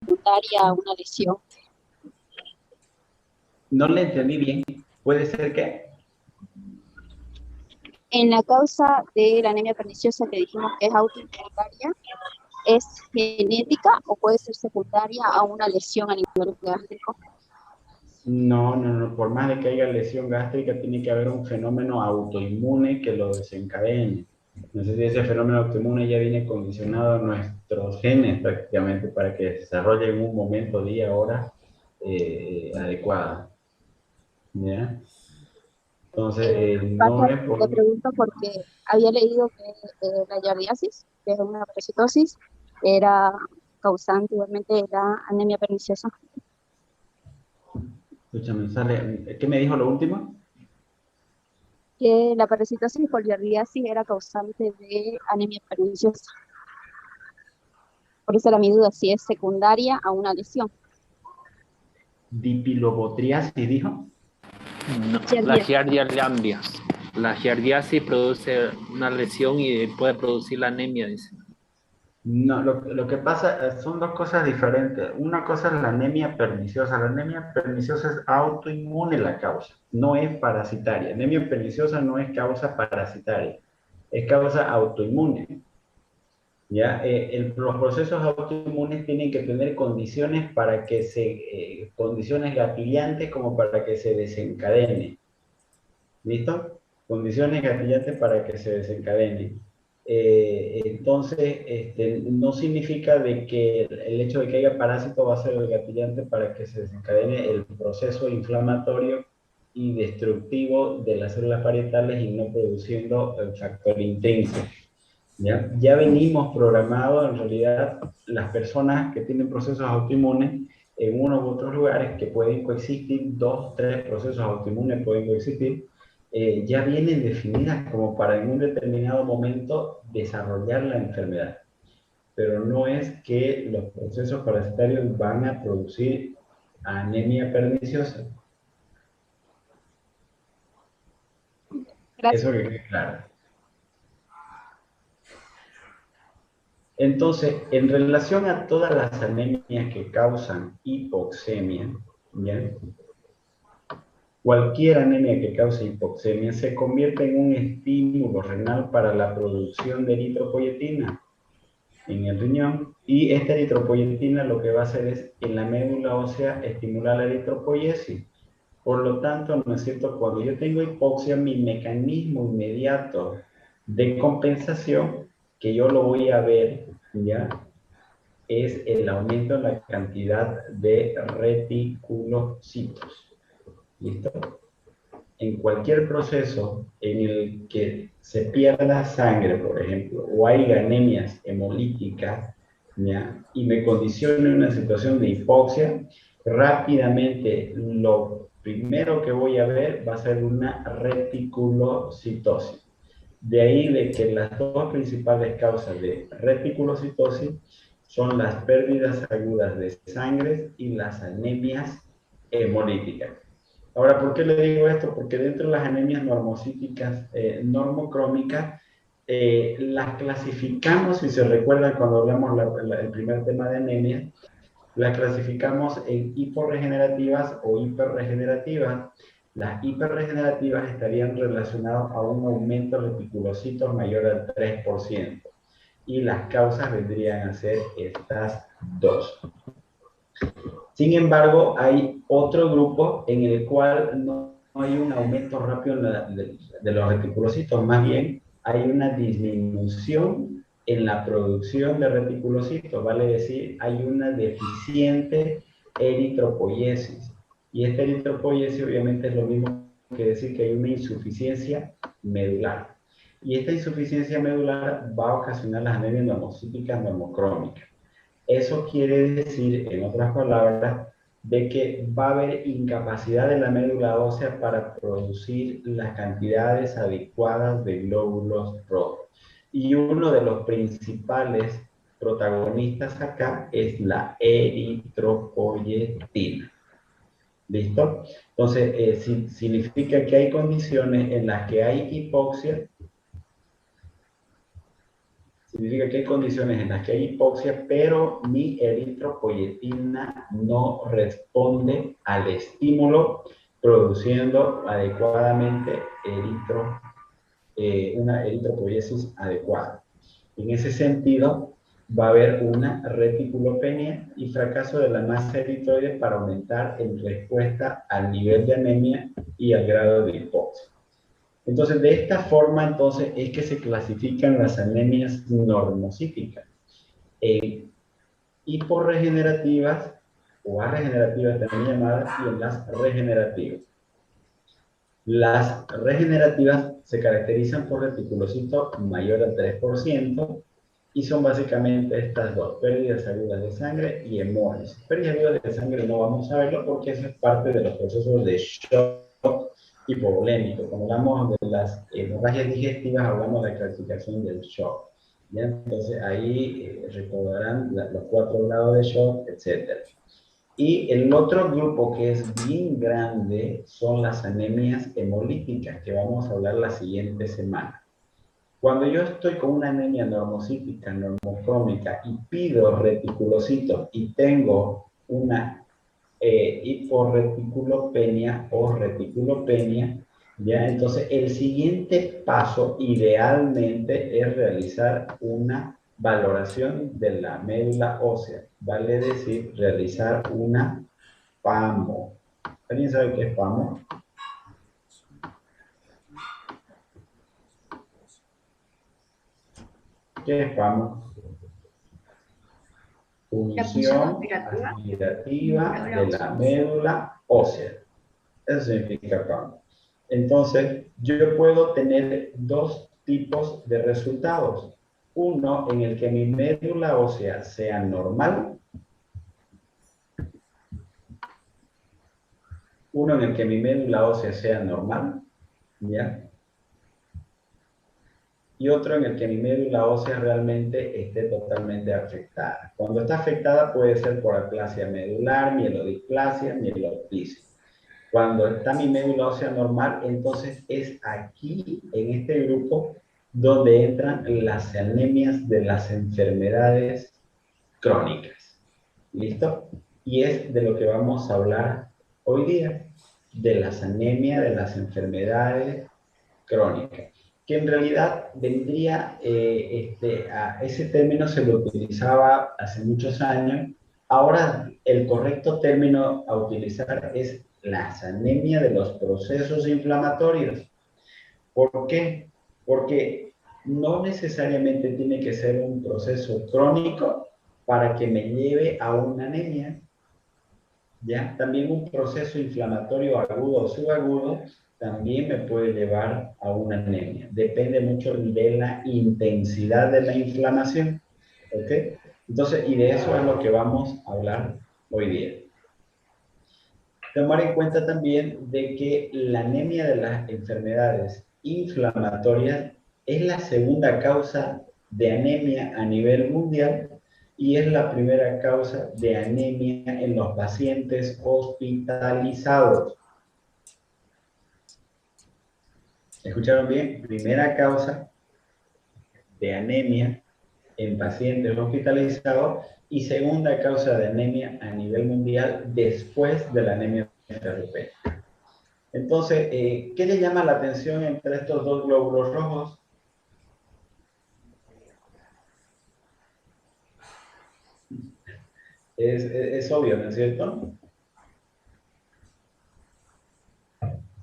secundaria a una lesión. No le entendí bien. ¿Puede ser que? En la causa de la anemia perniciosa que dijimos que es autoinmunitaria, ¿es genética o puede ser secundaria a una lesión a nivel gástrico? No, no, no. Por más de que haya lesión gástrica, tiene que haber un fenómeno autoinmune que lo desencadene. No sé si ese fenómeno autoinmune ya viene condicionado a nuestros genes prácticamente para que se desarrolle en un momento, día, hora adecuada. ¿Ya? Entonces, Pasa, no es le por... pregunto porque había leído que la yardiasis, que es una parasitosis, era causante igualmente de la anemia perniciosa. Escúchame, sale... ¿Qué me dijo lo último? Que la parasitosis por yardiasis era causante de anemia perniciosa. Por eso era mi duda, si es secundaria a una lesión. Dipilobotriasis, dijo. No, la Yardiasis. giardia. La giardiasis produce una lesión y puede producir la anemia, dice. No, lo que pasa son dos cosas diferentes. Una cosa es la anemia perniciosa. La anemia perniciosa es autoinmune la causa, no es parasitaria. Anemia perniciosa no es causa parasitaria, es causa autoinmune. ¿Ya? Los procesos autoinmunes tienen que tener condiciones para que condiciones gatillantes como para que se desencadene. ¿Listo? Condiciones gatillantes para que se desencadene. Entonces, no significa de que el hecho de que haya parásito va a ser el gatillante para que se desencadene el proceso inflamatorio y destructivo de las células parietales y no produciendo el factor intrínseco. Ya venimos programados, en realidad, las personas que tienen procesos autoinmunes en unos u otros lugares que pueden coexistir, dos, tres procesos autoinmunes pueden coexistir, ya vienen definidas como para en un determinado momento desarrollar la enfermedad. Pero no es que los procesos parasitarios van a producir anemia perniciosa. Eso Gracias. que quede claro. Entonces, en relación a todas las anemias que causan hipoxemia, ¿ya? Cualquier anemia que cause hipoxemia se convierte en un estímulo renal para la producción de eritropoyetina en el riñón, y esta eritropoyetina lo que va a hacer es en la médula ósea estimular la eritropoyesis. Por lo tanto, ¿no es cierto? Cuando yo tengo hipoxia, mi mecanismo inmediato de compensación, que yo lo voy a ver, ¿ya? Es el aumento en la cantidad de reticulocitos. ¿Listo? En cualquier proceso en el que se pierda sangre, por ejemplo, o hay anemias hemolíticas, ¿ya? Y me condicione una situación de hipoxia, rápidamente lo primero que voy a ver va a ser una reticulocitosis. De ahí de que las dos principales causas de reticulocitosis son las pérdidas agudas de sangre y las anemias hemolíticas. Ahora, ¿por qué le digo esto? Porque dentro de las anemias normocíticas, normocrómicas, las clasificamos, si se recuerdan cuando hablamos el primer tema de anemia, las clasificamos en hiporregenerativas o hiperregenerativas. Las hiperregenerativas estarían relacionadas a un aumento de reticulocitos mayor al 3%. Y las causas vendrían a ser estas dos. Sin embargo, hay otro grupo en el cual no hay un aumento rápido de los reticulocitos, más bien hay una disminución en la producción de reticulocitos, vale decir, hay una deficiente eritropoiesis. Y esta eritropoiesis obviamente es lo mismo que decir que hay una insuficiencia medular. Y esta insuficiencia medular va a ocasionar las anemias normocíticas normocrómicas. Eso quiere decir, en otras palabras, de que va a haber incapacidad de la médula ósea para producir las cantidades adecuadas de glóbulos rojos. Y uno de los principales protagonistas acá es la eritropoyetina. ¿Listo? Entonces, significa que hay condiciones en las que hay hipoxia, Significa que hay condiciones en las que hay hipoxia, pero mi eritropoyetina no responde al estímulo, produciendo adecuadamente una eritropoiesis adecuada. En ese sentido, va a haber una reticulopenia y fracaso de la masa eritroide para aumentar en respuesta al nivel de anemia y al grado de hipoxia. Entonces, de esta forma, entonces, es que se clasifican las anemias normocíticas en hiporregenerativas o arregenerativas también llamadas y en las regenerativas. Las regenerativas se caracterizan por reticulocito mayor al 3% y son básicamente estas dos, pérdidas agudas de sangre y hemorragias. Pérdidas agudas de sangre no vamos a verlo porque eso es parte de los procesos de shock hipovolémico. Cuando hablamos de las hemorragias digestivas, hablamos de la clasificación del shock. ¿Ya? Entonces ahí recordarán los 4 grados de shock, etc. Y el otro grupo que es bien grande son las anemias hemolíticas, que vamos a hablar la siguiente semana. Cuando yo estoy con una anemia normocítica, normocrómica y pido reticulocitos y tengo una hiporreticulopenia o reticulopenia, ya, entonces el siguiente paso idealmente es realizar una valoración de la médula ósea, vale decir, realizar una PAMO. ¿Alguien sabe qué es PAMO? ¿Qué es PAMO? Punción aspirativa de la médula ósea. Eso significa PAMO. Entonces, yo puedo tener dos tipos de resultados. Uno en el que mi médula ósea sea normal. Uno en el que mi médula ósea sea normal. ¿Ya? Y otro en el que mi médula ósea realmente esté totalmente afectada. Cuando está afectada puede ser por aplasia medular, mielodisplasia, mieloptisis. Cuando está mi médula ósea normal, entonces es aquí, en este grupo, donde entran las anemias de las enfermedades crónicas. ¿Listo? Y es de lo que vamos a hablar hoy día, de las anemias de las enfermedades crónicas, que en realidad vendría, a ese término se lo utilizaba hace muchos años. Ahora el correcto término a utilizar es las anemias de los procesos inflamatorios. ¿Por qué? Porque no necesariamente tiene que ser un proceso crónico para que me lleve a una anemia. ¿Ya? También un proceso inflamatorio agudo o subagudo también me puede llevar a una anemia. Depende mucho de la intensidad de la inflamación. ¿Ok? Entonces, y de eso es lo que vamos a hablar hoy día. Tomar en cuenta también de que la anemia de las enfermedades inflamatorias es la segunda causa de anemia a nivel mundial y es la primera causa de anemia en los pacientes hospitalizados. ¿Escucharon bien? Primera causa de anemia en pacientes hospitalizados y segunda causa de anemia a nivel mundial después de la anemia ferropénica. Entonces, ¿qué le llama la atención entre estos dos glóbulos rojos? Es obvio, ¿no es cierto?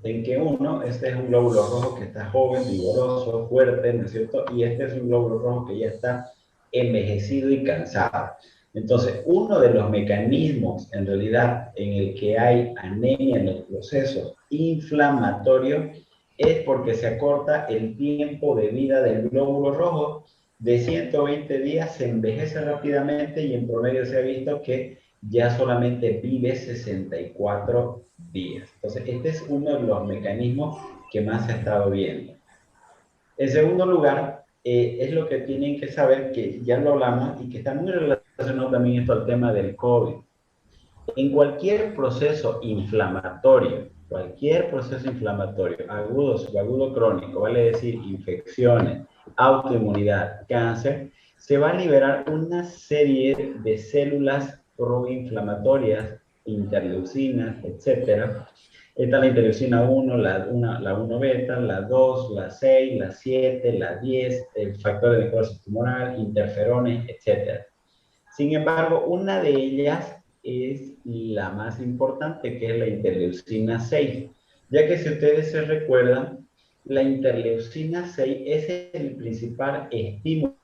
En que uno, este es un glóbulo rojo que está joven, vigoroso, fuerte, ¿no es cierto? Y este es un glóbulo rojo que ya está envejecido y cansado. Entonces, uno de los mecanismos, en realidad, en el que hay anemia en los procesos inflamatorios es porque se acorta el tiempo de vida del glóbulo rojo. De 120 días se envejece rápidamente y en promedio se ha visto que ya solamente vive 64 días. Entonces, este es uno de los mecanismos que más se ha estado viendo. En segundo lugar, es lo que tienen que saber, que ya lo hablamos y que está muy relacionado también esto al tema del COVID. En cualquier proceso inflamatorio, agudo, subagudo, crónico, vale decir infecciones, autoinmunidad, cáncer, se va a liberar una serie de células proinflamatorias, interleucinas, etcétera. Está la interleucina 1, la 1 beta, la 2, la 6, la 7, la 10, el factor de necrosis tumoral, interferones, etcétera. Sin embargo, una de ellas es la más importante, que es la interleucina 6, ya que si ustedes se recuerdan, la interleucina 6 es el principal estímulo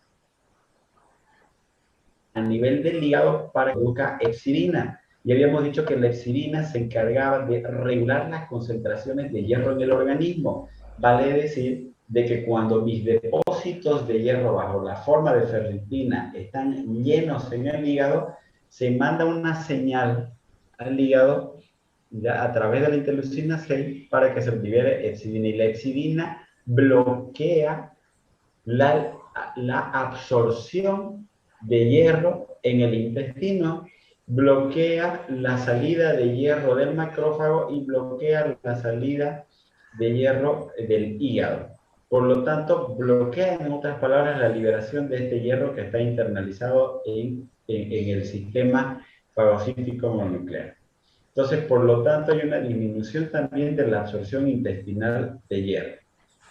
a nivel del hígado para que produzca hepcidina. Y habíamos dicho que la hepcidina se encargaba de regular las concentraciones de hierro en el organismo. Vale decir de que cuando mis depósitos de hierro bajo la forma de ferritina están llenos en el hígado, se manda una señal al hígado ya a través de la interleucina 6 para que se libere hepcidina. Y la hepcidina bloquea la absorción de hierro en el intestino, bloquea la salida de hierro del macrófago y bloquea la salida de hierro del hígado. Por lo tanto, bloquea, en otras palabras, la liberación de este hierro que está internalizado en el sistema fagocítico mononuclear. Entonces, por lo tanto, hay una disminución también de la absorción intestinal de hierro.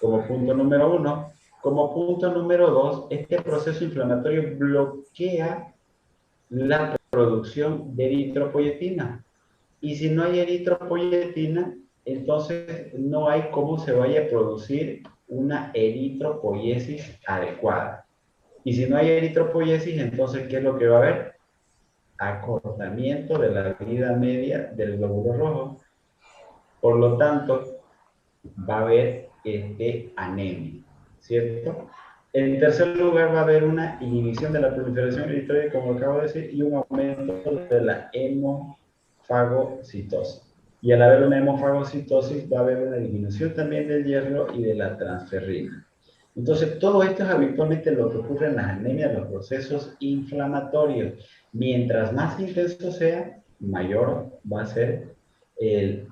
Como punto número 1. Como punto número 2, este proceso inflamatorio bloquea la producción de eritropoyetina. Y si no hay eritropoyetina, entonces no hay cómo se vaya a producir una eritropoiesis adecuada. Y si no hay eritropoiesis, entonces, ¿qué es lo que va a haber? Acortamiento de la vida media del glóbulo rojo. Por lo tanto, va a haber anemia, ¿cierto? En tercer lugar, va a haber una inhibición de la proliferación eritroide, como acabo de decir, y un aumento de la hemofagocitosis. Y al haber una hemofagocitosis, va a haber una disminución también del hierro y de la transferrina. Entonces, todo esto es habitualmente lo que ocurre en las anemias, los procesos inflamatorios. Mientras más intenso sea, mayor va a ser el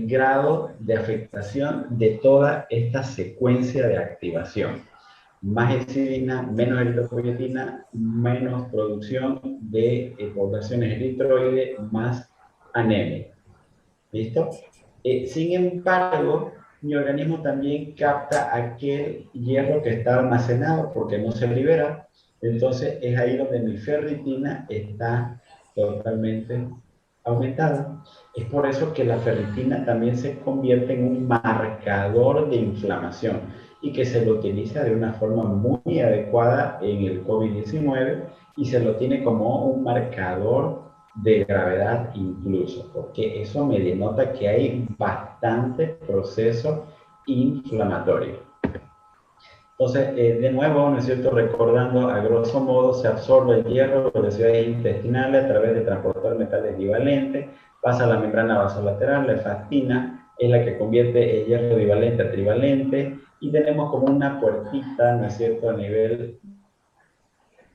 grado de afectación de toda esta secuencia de activación. Más hepcidina, menos eritropoyetina, menos producción de poblaciones eritroides, más anemia. ¿Listo? Sin embargo, mi organismo también capta aquel hierro que está almacenado porque no se libera. Entonces es ahí donde mi ferritina está totalmente aumentada. Es por eso que la ferritina también se convierte en un marcador de inflamación y que se lo utiliza de una forma muy adecuada en el COVID-19 y se lo tiene como un marcador de gravedad incluso, porque eso me denota que hay bastante proceso inflamatorio. Entonces, de nuevo, ¿no es cierto? Recordando, a grosso modo, se absorbe el hierro por las ciudades intestinales a través de transportar metales divalentes, pasa a la membrana vasolateral, la fascina es la que convierte el hierro divalente a trivalente, y tenemos como una puertita, ¿no es cierto?, a nivel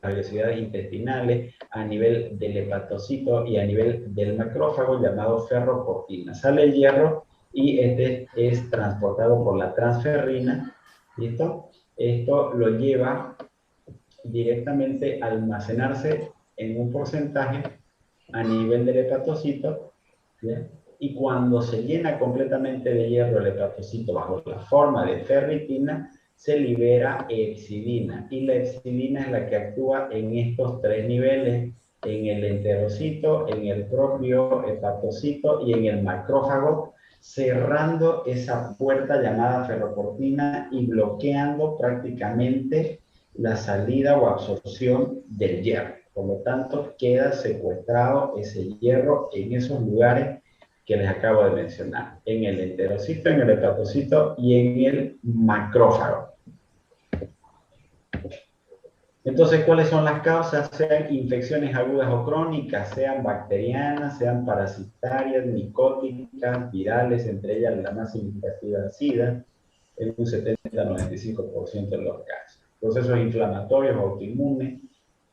las vellosidades intestinales, a nivel del hepatocito y a nivel del macrófago, llamado ferroportina. Sale el hierro y este es transportado por la transferrina, ¿listo? Esto lo lleva directamente a almacenarse en un porcentaje a nivel del hepatocito, ¿ya? Y cuando se llena completamente de hierro el hepatocito bajo la forma de ferritina, se libera hepcidina, y la hepcidina es la que actúa en estos tres niveles, en el enterocito, en el propio hepatocito y en el macrófago, cerrando esa puerta llamada ferroportina y bloqueando prácticamente la salida o absorción del hierro. Por lo tanto, queda secuestrado ese hierro en esos lugares que les acabo de mencionar, en el enterocito, en el hepatocito y en el macrófago. Entonces, ¿cuáles son las causas? Sean infecciones agudas o crónicas, sean bacterianas, sean parasitarias, micóticas, virales, entre ellas la más significativa, SIDA, en un 70-95% de los casos. Procesos inflamatorios, autoinmunes,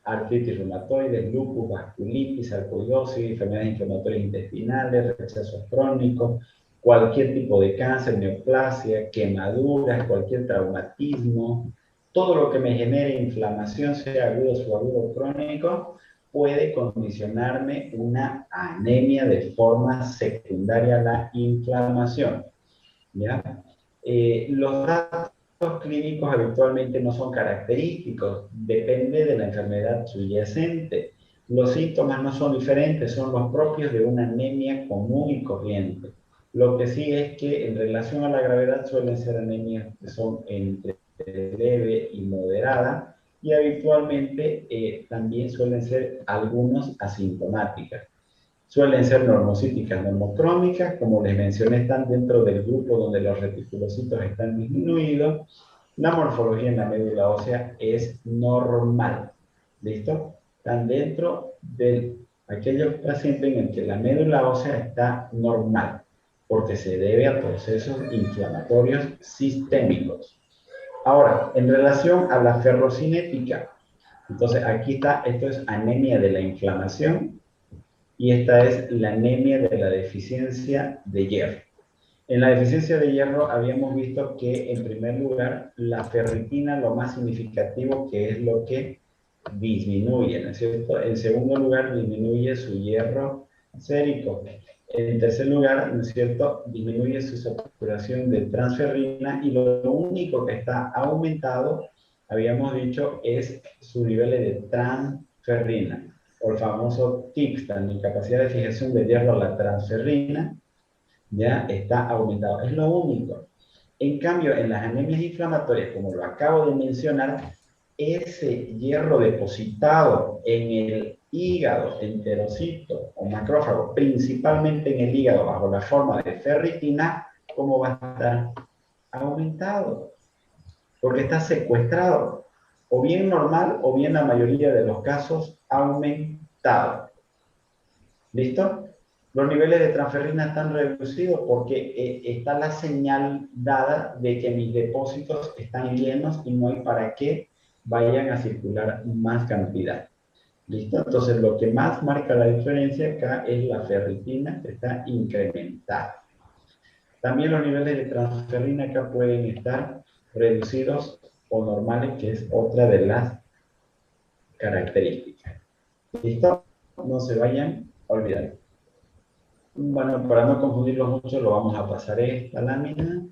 artritis reumatoide, lupus, vasculitis, sarcoidosis, enfermedades inflamatorias intestinales, rechazos crónicos, cualquier tipo de cáncer, neoplasia, quemaduras, cualquier traumatismo, todo lo que me genere inflamación, sea agudo, subagudo, crónico, puede condicionarme una anemia de forma secundaria a la inflamación. ¿Ya? Los datos clínicos habitualmente no son característicos, depende de la enfermedad subyacente. Los síntomas no son diferentes, son los propios de una anemia común y corriente. Lo que sí es que en relación a la gravedad suelen ser anemias que son entre leve y moderada, y habitualmente también suelen ser algunos asintomáticas. Suelen ser normocíticas, normocrómicas, como les mencioné, están dentro del grupo donde los reticulocitos están disminuidos. La morfología en la médula ósea es normal. ¿Listo? Están dentro de aquellos pacientes en el que la médula ósea está normal, porque se debe a procesos inflamatorios sistémicos. Ahora, en relación a la ferrocinética, entonces aquí está, esto es anemia de la inflamación, y esta es la anemia de la deficiencia de hierro. En la deficiencia de hierro habíamos visto que, en primer lugar, la ferritina, lo más significativo, que es lo que disminuye, ¿no es cierto? En segundo lugar, disminuye su hierro sérico. En tercer lugar, ¿no es cierto?, disminuye su saturación de transferrina, y lo único que está aumentado, habíamos dicho, es su nivel de transferrina, o el famoso TIX, también capacidad de fijación de hierro a la transferrina, ya está aumentado. Es lo único. En cambio, en las anemias inflamatorias, como lo acabo de mencionar, ese hierro depositado en el hígado enterocito o macrófago, principalmente en el hígado bajo la forma de ferritina, ¿cómo va a estar? Aumentado, porque está secuestrado, o bien normal, o bien la mayoría de los casos aumentado. ¿Listo? Los niveles de transferrina están reducidos porque está la señal dada de que mis depósitos están llenos y no hay para qué vayan a circular más cantidad. ¿Listo? Entonces, lo que más marca la diferencia acá es la ferritina, que está incrementada. También los niveles de transferrina acá pueden estar reducidos o normales, que es otra de las características. ¿Listo? No se vayan a olvidar. Bueno, para no confundirlos mucho, lo vamos a pasar esta lámina.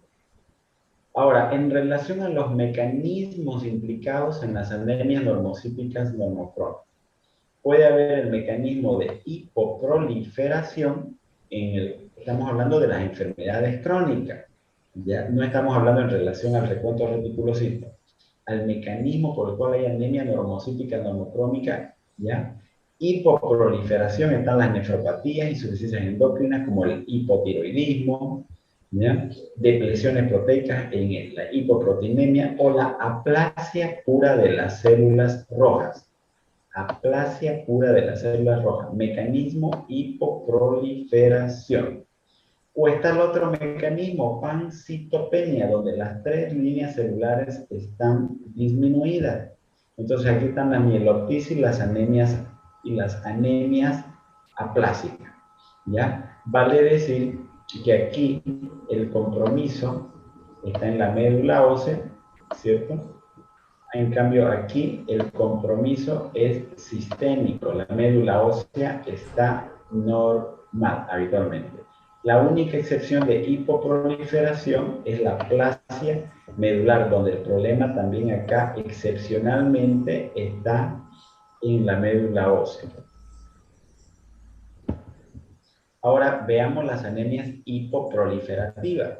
Ahora, en relación a los mecanismos implicados en las anemias normocíticas normocrónicas, puede haber el mecanismo de hipoproliferación, estamos hablando de las enfermedades crónicas, ya no estamos hablando en relación al recuento reticulocito, al mecanismo por el cual hay anemia normocítica normocrónica, ¿ya? Hipoproliferación, están las nefropatías, insuficiencias endocrinas como el hipotiroidismo, ¿ya? Depleciones proteicas en la hipoproteinemia o la aplasia pura de las células rojas. Aplasia pura de las células rojas, mecanismo hipoproliferación. O está el otro mecanismo, pancitopenia, donde las 3 líneas celulares están disminuidas. Entonces aquí están las mieloptisis, las anemias aplásicas, ¿ya? Vale decir que aquí el compromiso está en la médula ósea, ¿cierto? En cambio, aquí el compromiso es sistémico. La médula ósea está normal habitualmente. La única excepción de hipoproliferación es la aplasia medular, donde el problema también acá excepcionalmente está en la médula ósea. Ahora veamos las anemias hipoproliferativas.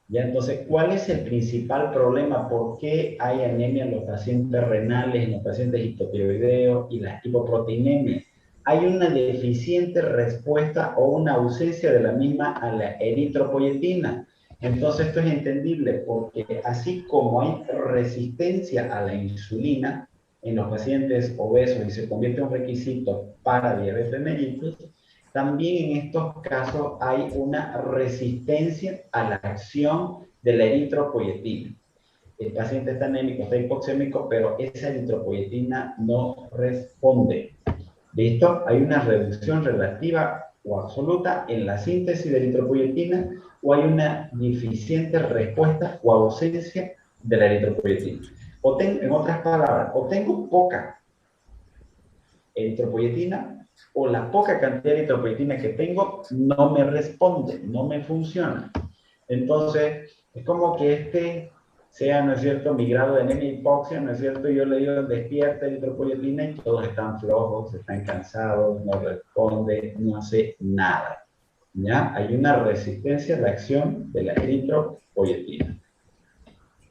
Ya, entonces, ¿cuál es el principal problema? ¿Por qué hay anemia en los pacientes renales, en los pacientes hipotiroideos y las hipoproteinemias? Hay una deficiente respuesta o una ausencia de la misma a la eritropoyetina. Entonces, esto es entendible porque así como hay resistencia a la insulina en los pacientes obesos y se convierte en un requisito para diabetes mellitus, también en estos casos hay una resistencia a la acción de la eritropoyetina. El paciente está anémico, está hipoxémico, pero esa eritropoyetina no responde. ¿Listo? Hay una reducción relativa o absoluta en la síntesis de eritropoyetina, o hay una deficiente respuesta o ausencia de la eritropoyetina. En otras palabras, o tengo poca eritropoyetina, o la poca cantidad de eritropoyetina que tengo no me responde, no me funciona. Entonces, es como que sea, ¿no es cierto?, mi grado de anemia y hipoxia, ¿no es cierto? Yo le digo, despierta eritropoyetina y todos están flojos, están cansados, no responde, no hace nada. ¿Ya? Hay una resistencia a la acción de la eritropoyetina.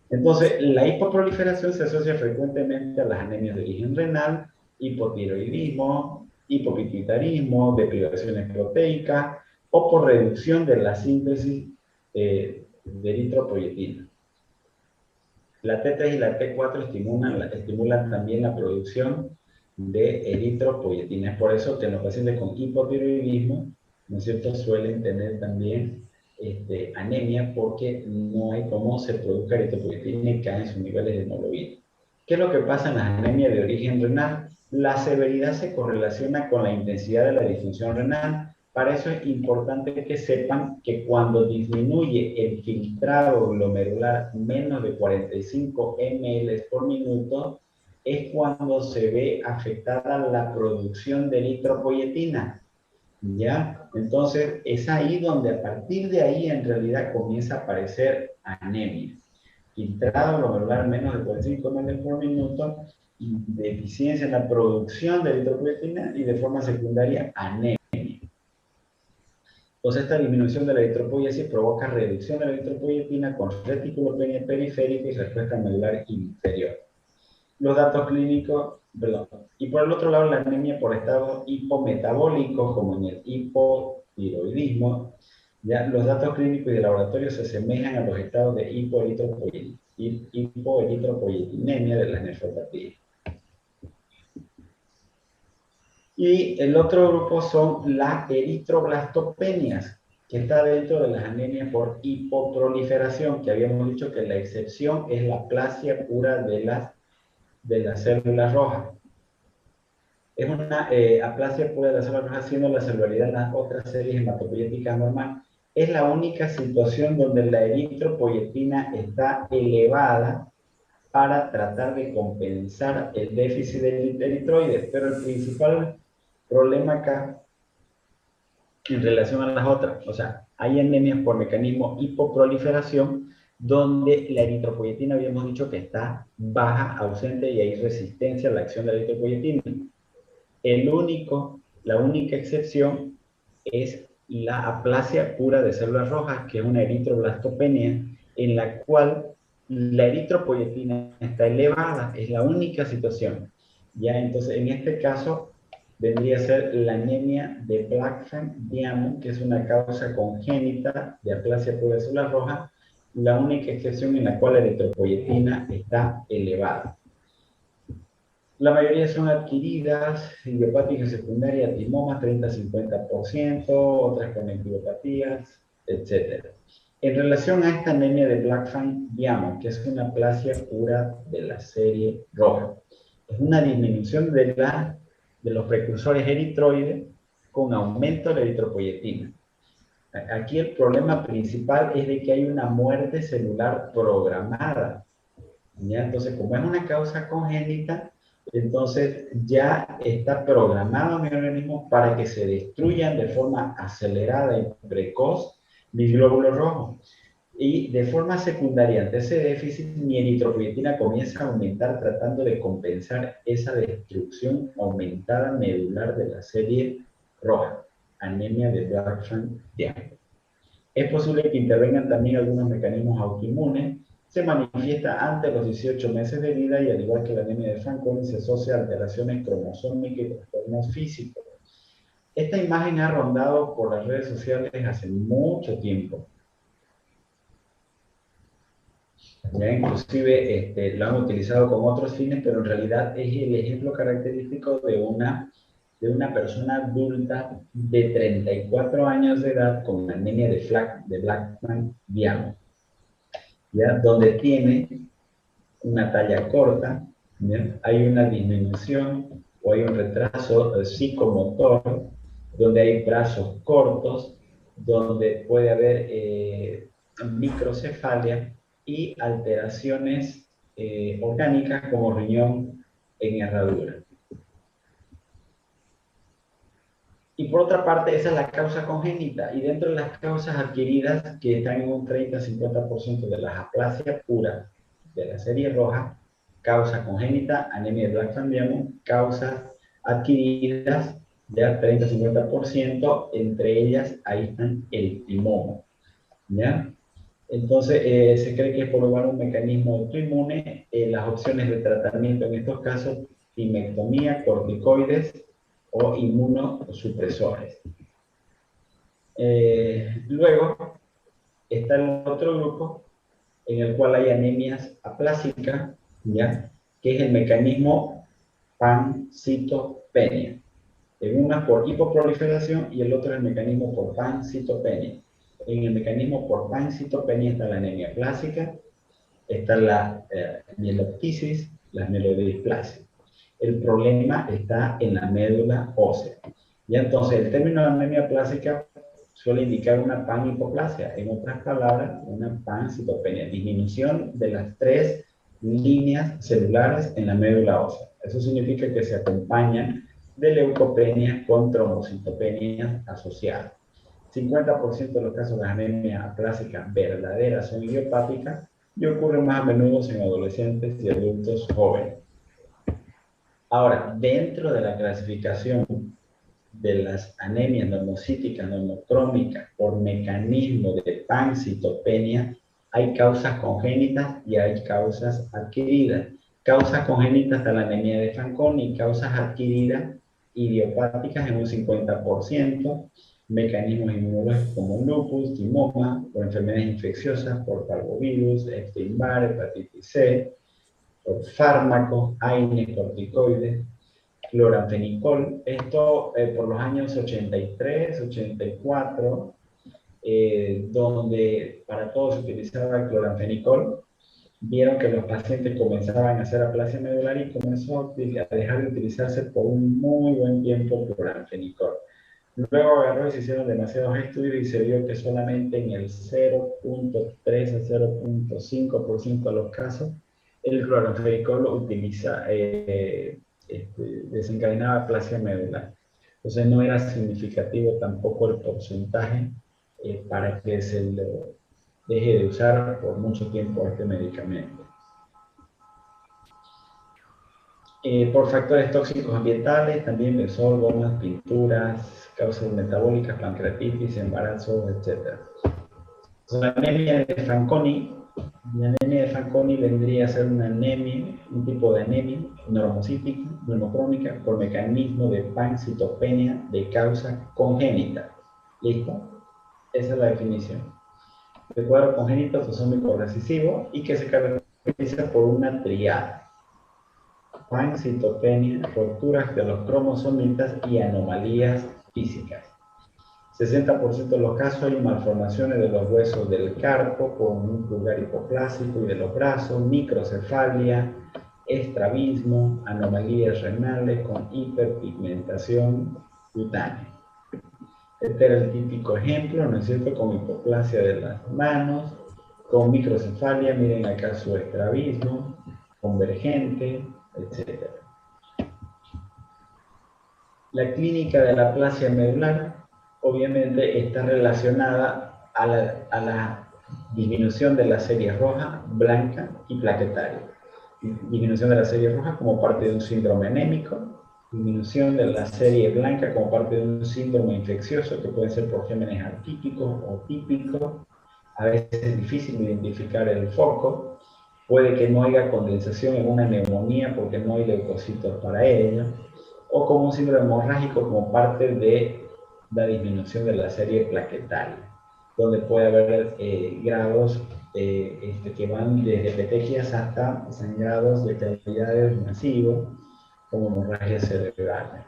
Entonces, la hipoproliferación se asocia frecuentemente a las anemias de origen renal, hipotiroidismo, hipopituitarismo, deprivaciones proteicas o por reducción de la síntesis de eritropoyetina. La T3 y la T4 estimulan también la producción de eritropoyetina. Es por eso que en los pacientes con hipotiroidismo, ¿no es cierto?, suelen tener también anemia porque no hay cómo se produzca eritropoyetina y caen sus niveles de hemoglobina. ¿Qué es lo que pasa en las anemias de origen renal? La severidad se correlaciona con la intensidad de la disfunción renal. Para eso es importante que sepan que cuando disminuye el filtrado glomerular menos de 45 ml por minuto, es cuando se ve afectada la producción de eritropoyetina. ¿Ya? Entonces, es ahí donde a partir de ahí en realidad comienza a aparecer anemia. Filtrado glomerular menos de 45 ml por minuto, y deficiencia en la producción de eritropoyetina y de forma secundaria anemia. Entonces, esta disminución de la eritropoyesis provoca reducción de la eritropoyetina con retículo periférico y respuesta medular inferior. Los datos clínicos, perdón. Y por el otro lado, la anemia por estados hipometabólicos, como en el hipotiroidismo, ya los datos clínicos y de laboratorio se asemejan a los estados de hipoeritropoyetinemia de las nefropatías. Y el otro grupo son las eritroblastopenias, que está dentro de las anemias por hipoproliferación, que habíamos dicho que la excepción es la aplasia pura de las células rojas. Es una aplasia pura de las células rojas, siendo la celularidad en las otras series hematopoyéticas normal. Es la única situación donde la eritropoyetina está elevada para tratar de compensar el déficit del eritroide, pero el principal problema acá en relación a las otras, o sea, hay anemias por mecanismo hipoproliferación donde la eritropoyetina habíamos dicho que está baja, ausente y hay resistencia a la acción de la eritropoyetina. La única excepción es la aplasia pura de células rojas, que es una eritroblastopenia en la cual la eritropoyetina está elevada, es la única situación. Ya, entonces, en este caso, vendría a ser la anemia de Blackfan-Diamond, que es una causa congénita de aplasia pura de células rojas, la única excepción en la cual la eritropoyetina está elevada. La mayoría son adquiridas, idiopáticas secundarias, timomas, 30-50%, otras con enteropatías, etc. En relación a esta anemia de Blackfan-Diamond, que es una aplasia pura de la serie roja, es una disminución de los precursores eritroides con aumento de la eritropoyetina. Aquí el problema principal es de que hay una muerte celular programada. ¿Ya? Entonces, como es una causa congénita, entonces ya está programado mi organismo para que se destruyan de forma acelerada y precoz mis glóbulos rojos. Y de forma secundaria, ante ese déficit, mi eritropoyetina comienza a aumentar tratando de compensar esa destrucción aumentada medular de la serie roja, anemia de Blackfan-Diamond. Es posible que intervengan también algunos mecanismos autoinmunes. Se manifiesta antes de los 18 meses de vida y al igual que la anemia de Fanconi se asocia a alteraciones cromosómicas y trastornos físicos. Esta imagen ha rondado por las redes sociales hace mucho tiempo. Ya inclusive lo han utilizado con otros fines, pero en realidad es el ejemplo característico de una persona adulta de 34 años de edad con anemia de Blackfan-Diamond, ¿ya? Donde tiene una talla corta, ¿ya? Hay una disminución o hay un retraso psicomotor, donde hay brazos cortos, donde puede haber microcefalia y alteraciones orgánicas como riñón en herradura. Y por otra parte, esa es la causa congénita. Y dentro de las causas adquiridas, que están en un 30-50% de las aplasias puras de la serie roja, causa congénita, anemia de Black-Van-Diamond, causas adquiridas de 30-50%, entre ellas ahí están el timomo, ¿ya? Entonces, se cree que es por un mecanismo autoinmune. Las opciones de tratamiento en estos casos, timectomía, corticoides o inmunosupresores. Luego está el otro grupo en el cual hay anemias aplásicas, ¿ya? Que es el mecanismo pancitopenia. En una por hipoproliferación y el otro es el mecanismo por pancitopenia. En el mecanismo por pancitopenia está la anemia plástica, está la mieloptisis, la mielodisplasia. El problema está en la médula ósea. Y entonces el término anemia plástica suele indicar una panhipoplasia, en otras palabras, una pancitopenia, disminución de las 3 líneas celulares en la médula ósea. Eso significa que se acompañan de leucopenia con trombocitopenias asociadas. 50% de los casos de anemia aplásica verdadera son idiopáticas y ocurren más a menudo en adolescentes y adultos jóvenes. Ahora, dentro de la clasificación de las anemias normocíticas, normocrómicas, por mecanismo de pancitopenia, hay causas congénitas y hay causas adquiridas. Causas congénitas está la anemia de Fanconi, causas adquiridas idiopáticas en un 50%, mecanismos inmunológicos como lupus, timoma, por enfermedades infecciosas, por parvovirus, Epstein-Barr, hepatitis C, por fármacos, AINE, corticoides, cloranfenicol. Esto por los años 83, 84, donde para todos se utilizaba el cloranfenicol, vieron que los pacientes comenzaban a hacer aplasia medular y comenzó a dejar de utilizarse por un muy buen tiempo el cloranfenicol. Luego agarró y se hicieron demasiados estudios y se vio que solamente en el 0.3 a 0.5% de los casos el cloranfenicol desencadenaba aplasia medular. Entonces no era significativo tampoco el porcentaje para que se lo deje de usar por mucho tiempo este medicamento. Por factores tóxicos ambientales, también benzol, gomas, pinturas, causas metabólicas, pancreatitis, embarazos, etc. La anemia de Fanconi, vendría a ser una anemia, un tipo de anemia normocítica, normocrónica, por mecanismo de pancitopenia de causa congénita. ¿Listo? Esa es la definición. De cuadro congénito autosómico recesivo y que se caracteriza por una triada: pancitopenia, rupturas de los cromosomitas y anomalías físicas. 60% de los casos hay malformaciones de los huesos del carpo con un pulgar hipoplásico y de los brazos, microcefalia, estrabismo, anomalías renales con hiperpigmentación cutánea. Este era el típico ejemplo, ¿no es cierto?, con hipoplasia de las manos, con microcefalia, miren acá su estrabismo, convergente, etc. La clínica de la aplasia medular obviamente está relacionada a la disminución de la serie roja, blanca y plaquetaria. Disminución de la serie roja como parte de un síndrome anémico, disminución de la serie blanca como parte de un síndrome infeccioso que puede ser por gérmenes atípicos o típicos. A veces es difícil identificar el foco. Puede que no haya condensación en una neumonía porque no hay leucocitos para ello, o como un síndrome hemorrágico como parte de la disminución de la serie plaquetaria, donde puede haber grados que van desde petequias hasta sangrados de cavidades masivos, como hemorragia cerebral.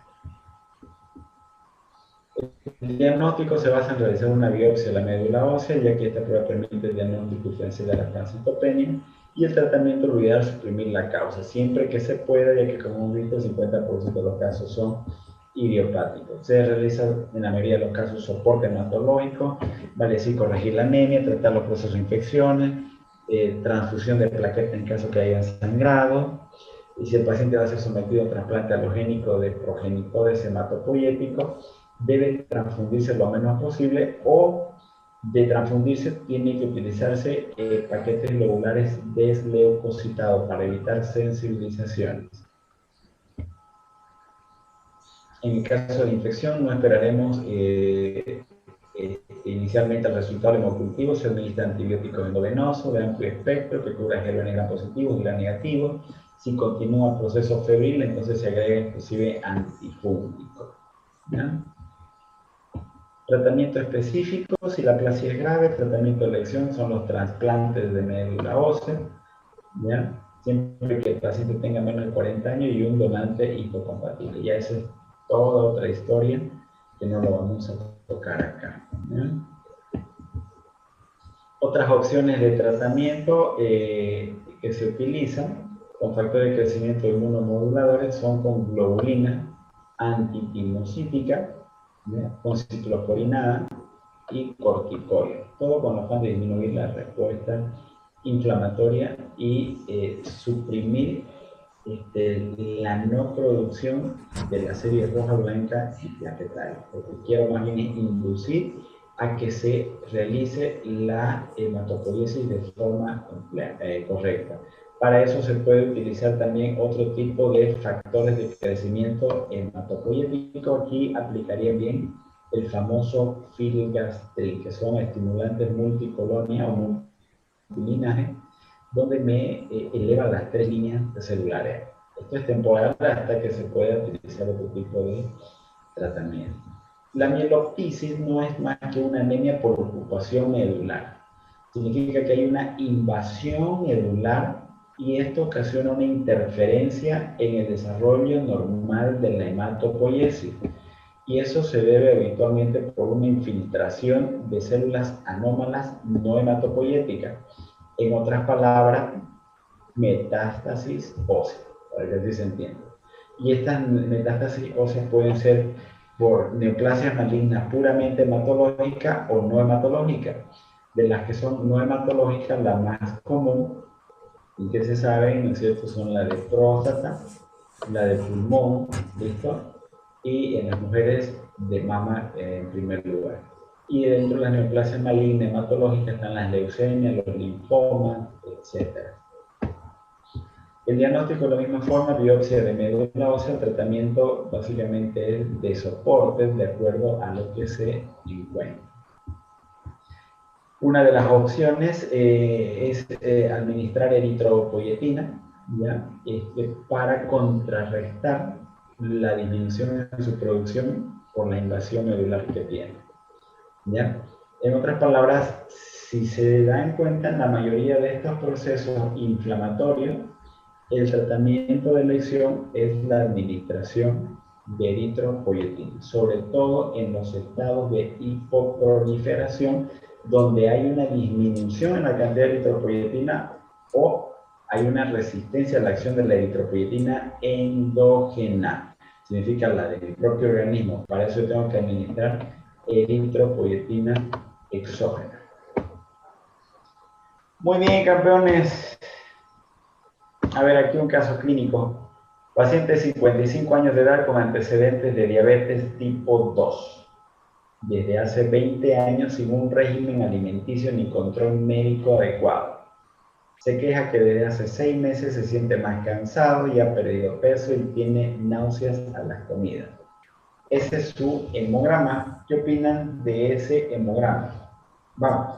El diagnóstico se basa en realizar una biopsia de la médula ósea, ya que esta prueba permite el diagnóstico diferencial de la pancitopenia, y el tratamiento lo ideal es suprimir la causa, siempre que se pueda, ya que como hemos visto, el 50% de los casos son idiopáticos. Se realiza en la mayoría de los casos soporte hematológico, vale decir corregir la anemia, tratar los procesos de infecciones, transfusión de plaqueta en caso que haya sangrado, y si el paciente va a ser sometido a un trasplante alogénico de progenitores hematopoyéticos, debe transfundirse lo menos posible, o de transfundirse tiene que utilizarse paquetes globulares desleucocitados para evitar sensibilizaciones. En el caso de infección, no esperaremos inicialmente el resultado hemocultivo. Se administra antibióticos endovenosos de amplio espectro que cubra germen gram positivos y gram negativos. Si continúa el proceso febril, entonces se agrega inclusive antifúngico. ¿Ya? Tratamiento específico: si la aplasia es grave, el tratamiento de elección son los trasplantes de médula ósea, ¿ya? Siempre que el paciente tenga menos de 40 años y un donante hipocompatible. Ya esa es toda otra historia que no lo vamos a tocar acá, ¿ya? Otras opciones de tratamiento que se utilizan con factores de crecimiento inmunomoduladores son con globulina antipinocítica, con ciclosporinada y corticoides, todo con la afán de disminuir la respuesta inflamatoria y suprimir la no producción de la serie roja, blanca y plaquetal. Lo que quiero más bien es inducir a que se realice la hematopoiesis de forma correcta. Para eso se puede utilizar también otro tipo de factores de crecimiento hematopoyético. Aquí aplicaría bien el famoso filgastril, que son estimulantes multicolonia o multilinaje, donde me elevan las 3 líneas celulares. Esto es temporal hasta que se pueda utilizar otro tipo de tratamiento. La mieloptisis no es más que una anemia por ocupación medular. Significa que hay una invasión medular y esto ocasiona una interferencia en el desarrollo normal de la hematopoiesis. Y eso se debe habitualmente por una infiltración de células anómalas no hematopoyéticas. En otras palabras, metástasis ósea, para que así se entienda. Y estas metástasis óseas pueden ser por neoplasias malignas puramente hematológicas o no hematológicas. De las que son no hematológicas, la más común y que se sabe, ¿no es cierto?, son la de próstata, la de pulmón, ¿listo? Y en las mujeres de mama en primer lugar. Y dentro de las neoplasias malignas hematológicas están las leucemias, los linfomas, etc. El diagnóstico de la misma forma: biopsia de médula ósea. El tratamiento básicamente es de soporte de acuerdo a lo que se encuentra. Una de las opciones es administrar eritropoyetina, ¿ya? Para contrarrestar la disminución en su producción por la invasión medular que tiene, ¿ya? En otras palabras, si se da en cuenta, en la mayoría de estos procesos inflamatorios, el tratamiento de elección es la administración de eritropoyetina, sobre todo en los estados de hipoproliferación, donde hay una disminución en la cantidad de eritropoyetina o hay una resistencia a la acción de la eritropoyetina endógena, significa la del propio organismo. Para eso tengo que administrar eritropoyetina exógena. Muy bien, campeones. A ver, aquí un caso clínico. Paciente de 55 años de edad con antecedentes de diabetes tipo 2. Desde hace 20 años sin un régimen alimenticio ni control médico adecuado. Se queja que desde hace 6 meses se siente más cansado y ha perdido peso y tiene náuseas a las comidas. Ese es su hemograma. ¿Qué opinan de ese hemograma? Vamos.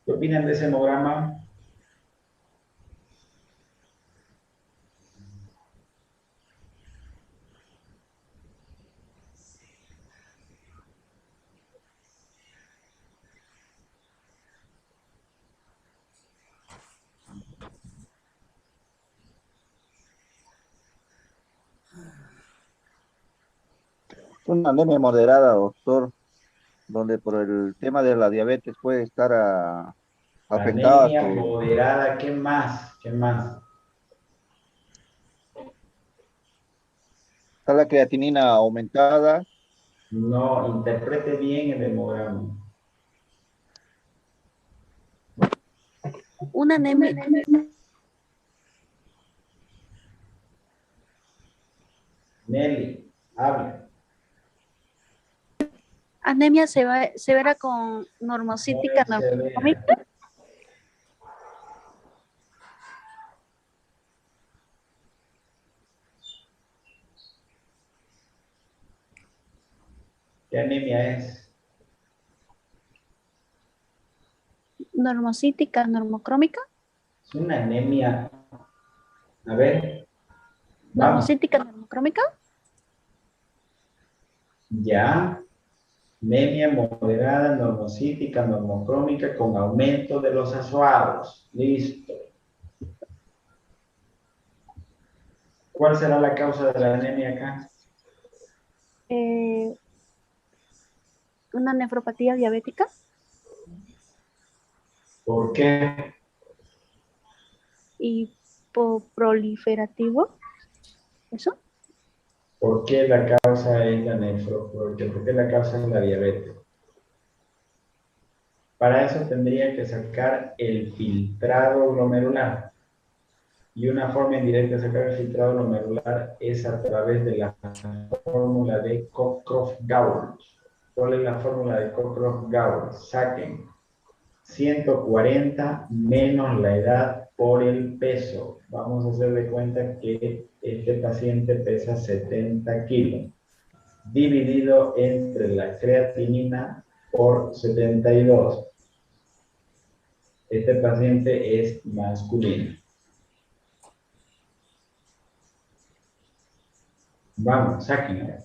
¿Qué opinan de ese hemograma? una anemia moderada, doctor, donde por el tema de la diabetes puede estar afectada Anemia su, moderada, ¿qué más? ¿Qué más? está la creatinina aumentada. No, interprete bien el hemograma. Una anemia, Nelly, hable. anemia severa con normocítica Muy severa. normocrómica. ¿Qué anemia es? Normocítica normocrómica. Es una anemia. A ver, vamos. Normocítica normocrómica. Ya. Anemia moderada, normocítica, normocrómica con aumento de los azuaros. Listo. ¿Cuál será la causa de la anemia acá? eh, una nefropatía diabética. ¿Por qué? Hipoproliferativo. ¿Eso? ¿Por qué la causa es la ¿Por qué la causa es la diabetes? Para eso tendría que sacar el filtrado glomerular. Y una forma indirecta de sacar el filtrado glomerular es a través de la fórmula de Cockcroft-Gault. ¿Cuál es la fórmula de Cockcroft-Gault? Saquen 140 menos la edad por el peso. Vamos a hacer de cuenta que este paciente pesa 70 kilos, dividido entre la creatinina por 72. Este paciente es masculino. Vamos, saquen.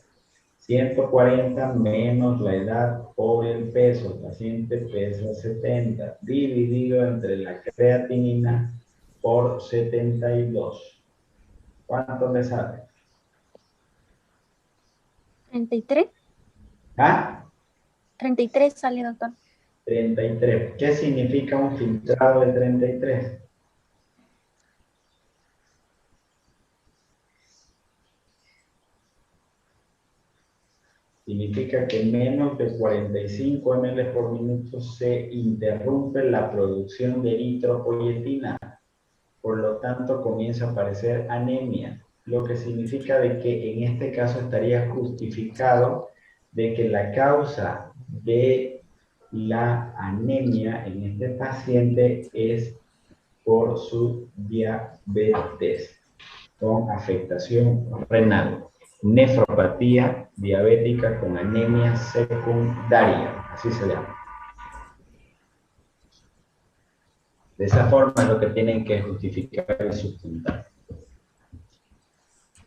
140 menos la edad por el peso. El paciente pesa 70, dividido entre la creatinina por 72. ¿Cuánto me sale? 33. ¿Ah? 33 sale, doctor. 33. ¿Qué significa un filtrado de 33? Significa que menos de 45 ml por minuto se interrumpe la producción de eritropoyetina. Por lo tanto, comienza a aparecer anemia, lo que significa de que en este caso estaría justificado de que la causa de la anemia en este paciente es por su diabetes con afectación renal, nefropatía diabética con anemia secundaria, así se llama. De esa forma es lo que tienen que justificar y sustentar.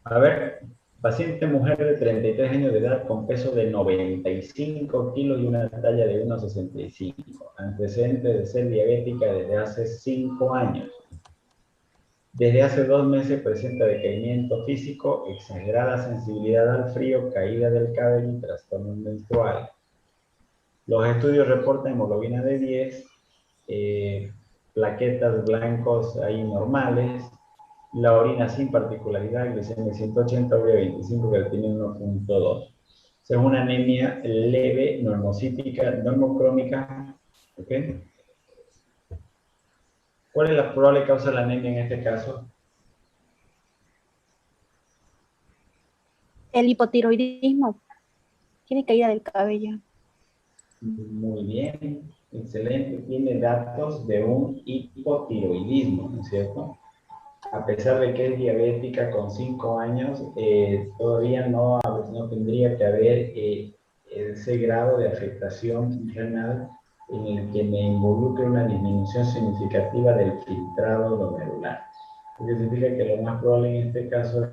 A ver, paciente mujer de 33 años de edad con peso de 95 kilos y una talla de 1,65. Antecedente de ser diabética desde hace 5 años. Desde hace 2 meses presenta decaimiento físico, exagerada sensibilidad al frío, caída del cabello y trastorno menstrual. Los estudios reportan hemoglobina de 10, plaquetas blancos ahí normales, la orina sin particularidad, glicemia 180, urea 25, creatinina 1.2. Es una anemia leve, normocítica, normocrómica. ¿Ok? ¿Cuál es la probable causa de la anemia en este caso? El hipotiroidismo. Tiene caída del cabello. Muy bien, excelente. Tiene datos de un hipotiroidismo, ¿no es cierto? A pesar de que es diabética con 5 años, todavía no tendría que haber ese grado de afectación renal en el que me involucre una disminución significativa del filtrado glomerular. Lo que significa que lo más probable en este caso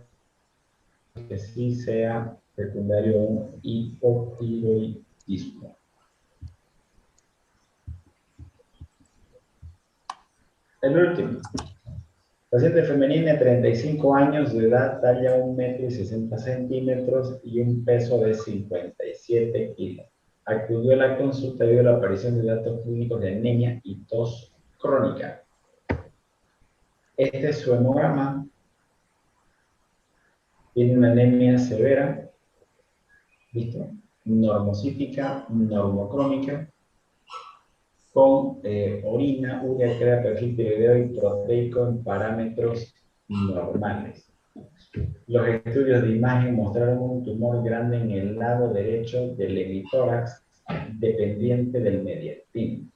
es que sí sea secundario a un hipotiroidismo. El último. Paciente femenina de 35 años de edad, talla 1,60 m y un peso de 57 kilos. Acudió a la consulta debido a la aparición de datos clínicos de anemia y tos crónica. Este es su hemograma. Tiene una anemia severa, ¿listo? Normocítica, normocrómica, con orina, urea, crea, perfil tiroideo y proteico en parámetros normales. Los estudios de imagen mostraron un tumor grande en el lado derecho del hemitórax dependiente del mediastín,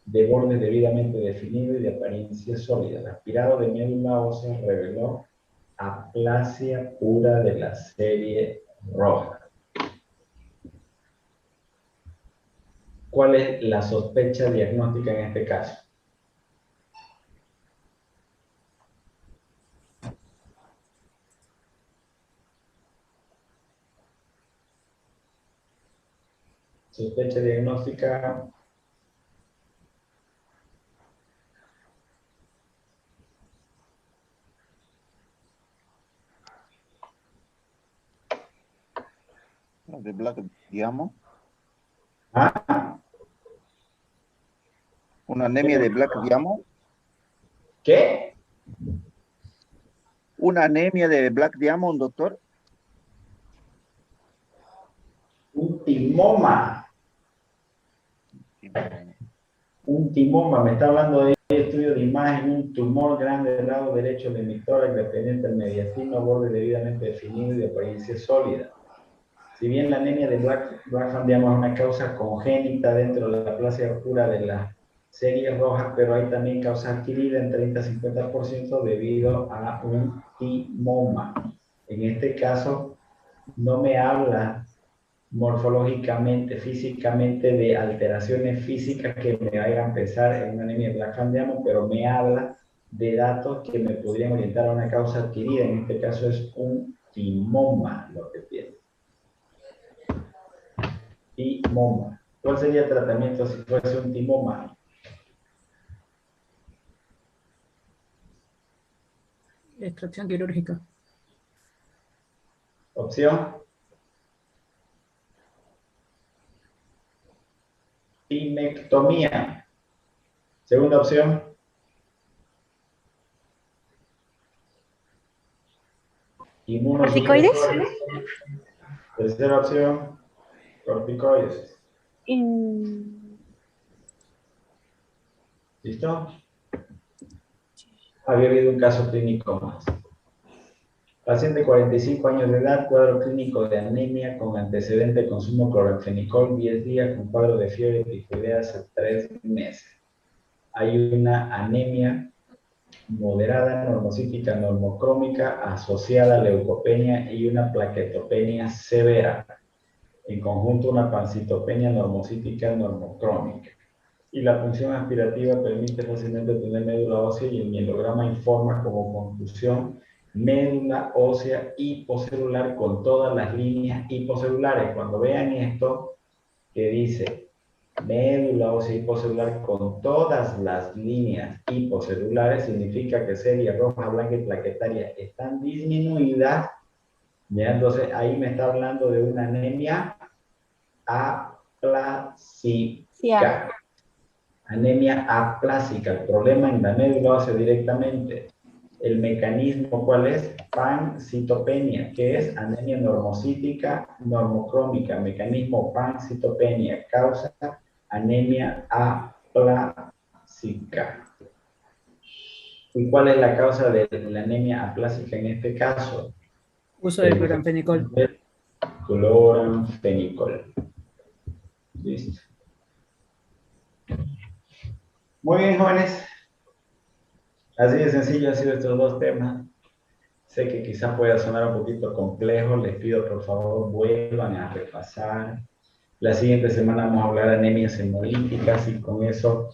de borde debidamente definido y de apariencia sólida. El aspirado de médula ósea reveló aplasia pura de la serie roja. ¿Cuál es la sospecha diagnóstica en este caso? Sospecha diagnóstica. De Black Diamond. ¿Ah? Una anemia de Black Diamond. ¿Qué? Una anemia de Black Diamond, doctor. Un timoma. Un timoma, me está hablando de estudio de imagen, un tumor grande del lado derecho del hemitórax dependiente del mediastino, borde debidamente definido y de apariencia sólida. Si bien la anemia de Black Diamond es una causa congénita dentro de la aplasia pura de la serie roja, pero hay también causa adquirida en 30-50% debido a un timoma. En este caso, no me habla morfológicamente, físicamente, de alteraciones físicas que me vayan a pensar en una anemia de Black Diamond, pero me habla de datos que me podrían orientar a una causa adquirida. En este caso es un timoma lo que tiene. Timoma. ¿Cuál sería el tratamiento si fuese un timoma? Extracción quirúrgica. Opción. Timectomía. Segunda opción. ¿Corticoides? Tercera opción. Corticoides. ¿Listo? Había habido un caso clínico más. Paciente de 45 años de edad, cuadro clínico de anemia con antecedente de consumo de cloranfenicol 10 días con cuadro de fiebre tifoidea hace 3 meses. Hay una anemia moderada, normocítica, normocrómica, asociada a leucopenia y una plaquetopenia severa. En conjunto, una pancitopenia normocítica, normocrómica. Y la función aspirativa permite fácilmente obtener médula ósea y el mielograma informa como conclusión médula ósea hipocelular con todas las líneas hipocelulares. Cuando vean esto que dice médula ósea hipocelular con todas las líneas hipocelulares, significa que serie roja, blanca y plaquetaria están disminuidas. ¿Ya? Entonces ahí me está hablando de una anemia aplásica. Anemia aplásica, el problema en la médula ósea directamente. El mecanismo, ¿cuál es? Pancitopenia, que es anemia normocítica, normocrómica. Mecanismo pancitopenia, causa anemia aplásica. ¿Y cuál es la causa de la anemia aplásica en este caso? Uso de cloranfenicol. Cloranfenicol. Listo. Muy bien, jóvenes. Así de sencillo han sido estos dos temas. Sé que quizás pueda sonar un poquito complejo. Les pido, por favor, vuelvan a repasar. La siguiente semana vamos a hablar de anemias hemolíticas y con eso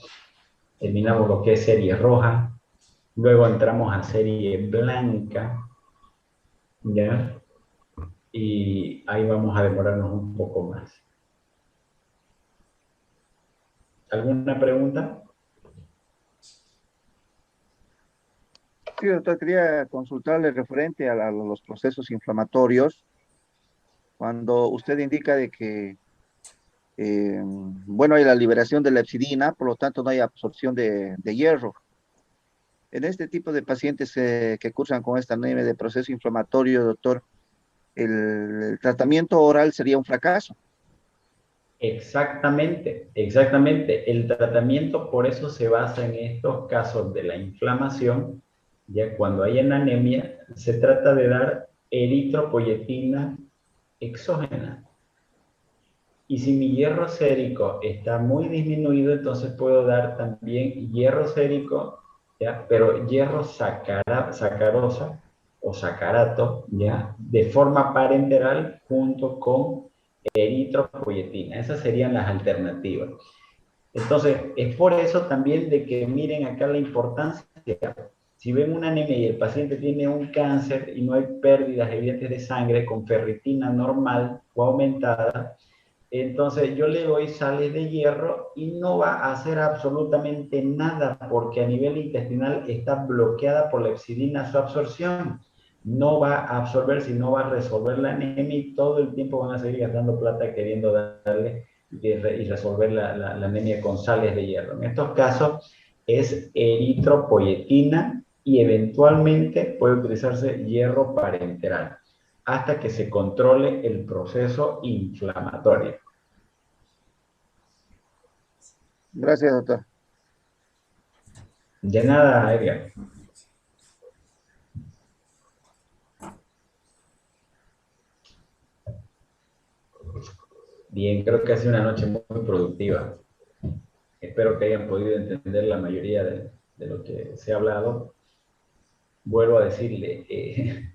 terminamos lo que es serie roja. Luego entramos a serie blanca. ¿Ya? Y ahí vamos a demorarnos un poco más. ¿Alguna pregunta? Sí, doctor, quería consultarle referente a los procesos inflamatorios. Cuando usted indica de que, bueno, hay la liberación de la epsidina, por lo tanto no hay absorción de hierro. En este tipo de pacientes que cursan con esta anemia de proceso inflamatorio, doctor, el tratamiento oral sería un fracaso. Exactamente, exactamente. El tratamiento por eso se basa en estos casos de la inflamación. Ya cuando hay anemia, se trata de dar eritropoyetina exógena. Y si mi hierro sérico está muy disminuido, entonces puedo dar también hierro sérico, ¿ya? Pero hierro sacarosa o sacarato, ¿ya? De forma parenteral junto con eritropoyetina. Esas serían las alternativas. Entonces, es por eso también de que miren acá la importancia. Si ven una anemia y el paciente tiene un cáncer y no hay pérdidas evidentes de sangre con ferritina normal o aumentada, entonces yo le doy sales de hierro y no va a hacer absolutamente nada porque a nivel intestinal está bloqueada por la epsidina su absorción. No va a absorber, sino va a resolver la anemia y todo el tiempo van a seguir gastando plata queriendo darle y resolver la anemia con sales de hierro. En estos casos es eritropoyetina y eventualmente puede utilizarse hierro parenteral hasta que se controle el proceso inflamatorio. Gracias, doctor. De nada, Edgar. Bien, creo que ha sido una noche muy productiva. Espero que hayan podido entender la mayoría de lo que se ha hablado. Vuelvo a decirle,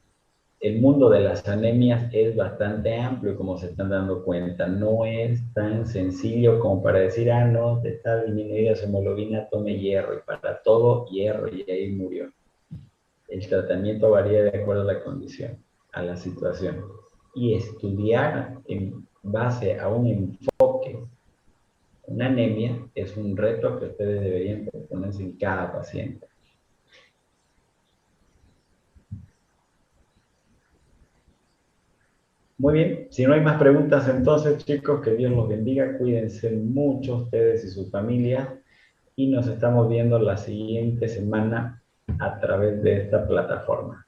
el mundo de las anemias es bastante amplio, como se están dando cuenta. No es tan sencillo como para decir, ah, no, te está disminuida su hemoglobina, tome hierro. Y para todo, hierro, y ahí murió. El tratamiento varía de acuerdo a la condición, a la situación. Y estudiar en base a un enfoque, una anemia, es un reto que ustedes deberían proponerse en cada paciente. Muy bien, si no hay más preguntas entonces, chicos, que Dios los bendiga, cuídense mucho ustedes y su familia y nos estamos viendo la siguiente semana a través de esta plataforma.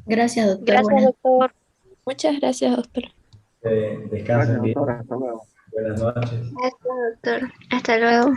Gracias, doctor. Gracias, doctor. Muchas gracias, doctor. Descansen Gracias, bien. doctor. Hasta luego. Buenas noches. Gracias, doctor. Hasta luego.